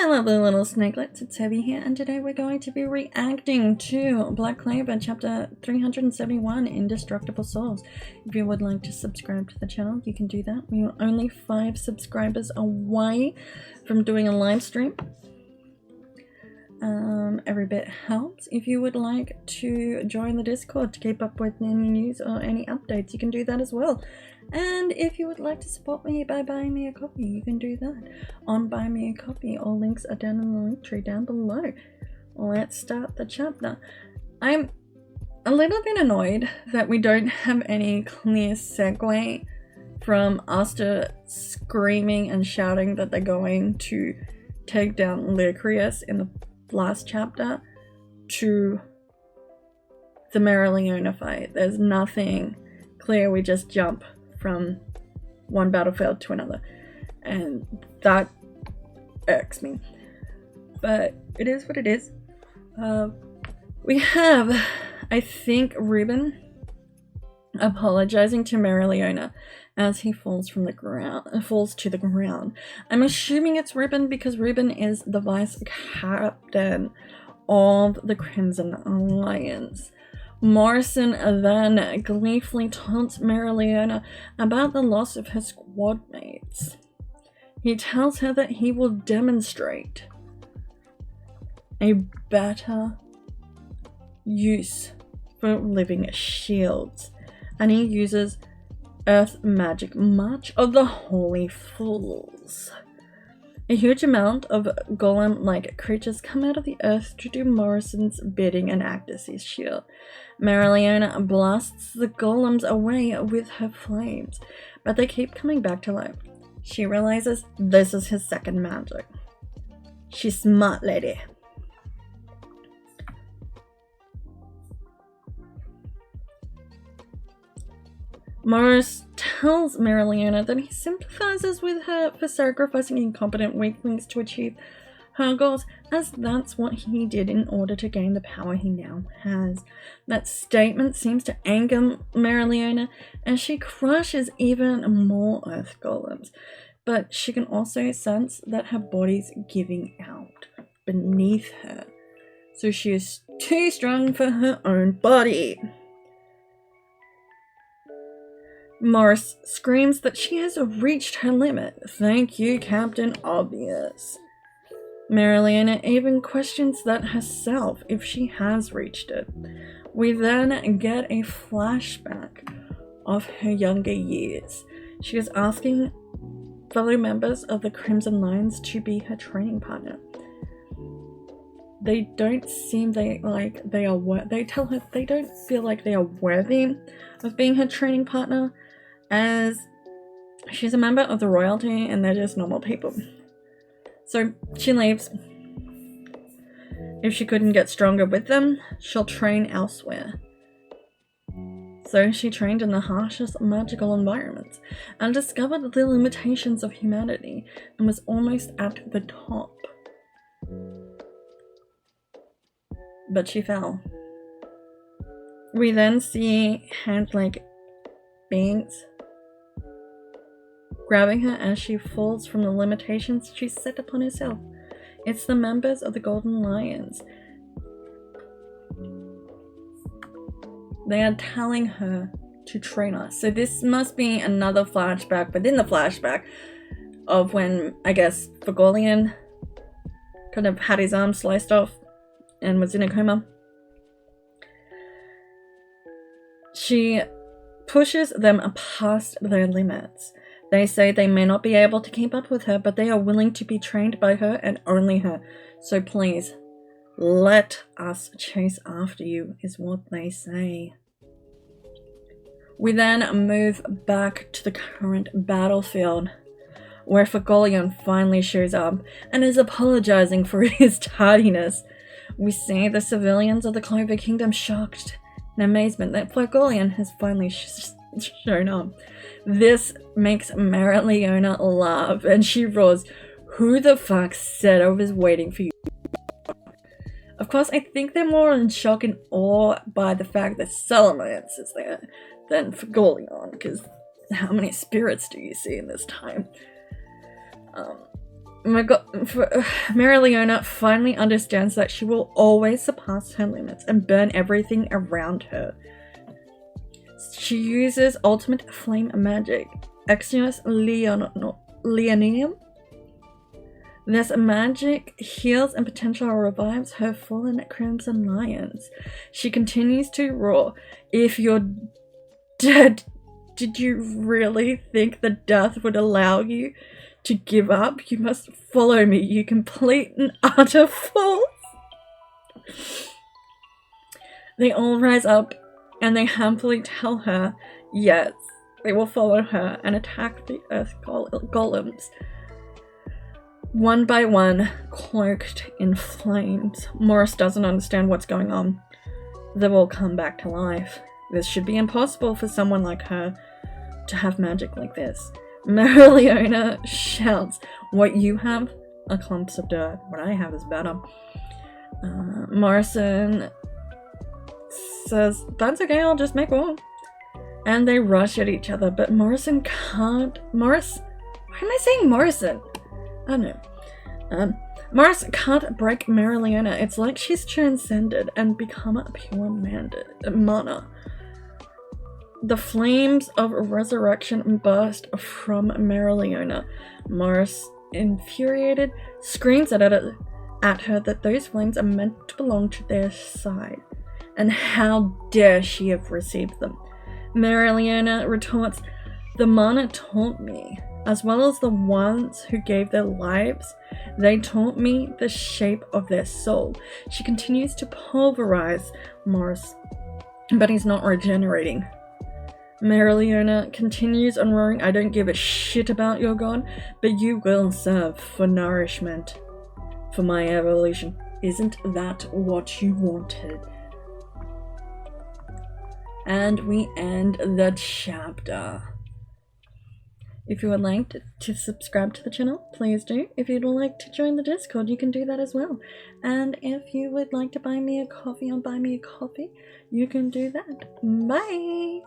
my lovely little snakelets, it's Hebi here, and today we're going to be reacting to Black Clover chapter 371, Indestructible Souls. If you would like to subscribe to the channel, you can do that. We are only 5 subscribers away from doing a live stream. Every bit helps. If you would like to join the Discord to keep up with any news or any updates, you can do that as well. And if you would like to support me by buying me a copy, you can do that on Buy Me a Copy. All links are down in the link tree down below. Let's start the chapter. I'm a little bit annoyed that we don't have any clear segue from Asta screaming and shouting that they're going to take down Lycrius in the last chapter to the Meroleona fight. There's nothing clear. We just jump from one battlefield to another, and that irks me, but it is what it is. We have, I think, Ruben apologizing to Meroleona as he falls to the ground. I'm assuming it's Ruben because Ruben is the vice captain of the Crimson Alliance. Morrison then gleefully taunts Meroleona about the loss of her squad mates. He tells her that he will demonstrate a better use for living shields, and he uses Earth Magic March of the Holy Fools. A huge amount of golem-like creatures come out of the earth to do Morrison's bidding and act as his shield. Meroleona blasts the golems away with her flames, but they keep coming back to life. She realizes this is his second magic. She's smart, lady. Morris tells Meroleona that he sympathizes with her for sacrificing incompetent weaklings to achieve her goals, as that's what he did in order to gain the power he now has. That statement seems to anger Meroleona, and she crushes even more earth golems, but she can also sense that her body's giving out beneath her, so she is too strong for her own body. Morris screams that she has reached her limit. Thank you, Captain Obvious. Meroleona even questions that herself, if she has reached it. We then get a flashback of her younger years. She is asking fellow members of the Crimson Lions to be her training partner. They don't seem they tell her they don't feel like they are worthy of being her training partner, as she's a member of the royalty and they're just normal people. So she leaves. If she couldn't get stronger with them, she'll train elsewhere. So she trained in the harshest magical environments and discovered the limitations of humanity and was almost at the top. But she fell. We then see hand-like beings grabbing her as she falls from the limitations she set upon herself. It's the members of the Golden Lions. They are telling her to train us. So this must be another flashback within the flashback of when, I guess, Reptilian kind of had his arm sliced off and was in a coma. She pushes them past their limits. They say they may not be able to keep up with her, but they are willing to be trained by her and only her. So please, let us chase after you, is what they say. We then move back to the current battlefield, where Reptilian finally shows up and is apologizing for his tardiness. We see the civilians of the Clover Kingdom shocked in amazement that Reptilian has finally shown up. This makes Meroleona laugh, and she roars, "Who the fuck said I was waiting for you?" Of course, I think they're more in shock and awe by the fact that Salamance is there than Reptilian, because how many spirits do you see in this time? Meroleona finally understands that she will always surpass her limits and burn everything around her. She uses ultimate flame magic, Exynos Leonium. This magic heals and potentially revives her fallen crimson lions. She continues to roar, "If you're dead, did you really think the death would allow you to give up? You must follow me, you complete and utter fool." They all rise up and they happily tell her yes, they will follow her and attack the earth golems. One by one, cloaked in flames. Morris doesn't understand what's going on. They will come back to life. This should be impossible for someone like her to have magic like this. Meroleona shouts, "What you have? A clumps of dirt. What I have is better." Morrison says, "That's okay, I'll just make one." And they rush at each other, but Morrison can't... Why am I saying Morrison? I don't know. Morris can't break Meroleona. It's like she's transcended and become a pure mana. The flames of resurrection burst from Meroleona. Morris, infuriated, screams at her that those flames are meant to belong to their side. And how dare she have received them? Meroleona retorts, "The mana taught me. As well as the ones who gave their lives, they taught me the shape of their soul." She continues to pulverize Morris, but he's not regenerating. Meroleona continues on roaring, "I don't give a shit about your god, but you will serve for nourishment, for my evolution. Isn't that what you wanted?" And we end the chapter. If you would like to subscribe to the channel, please do. If you'd like to join the Discord, you can do that as well. And if you would like to buy me a coffee on Buy Me a Coffee, you can do that. Bye!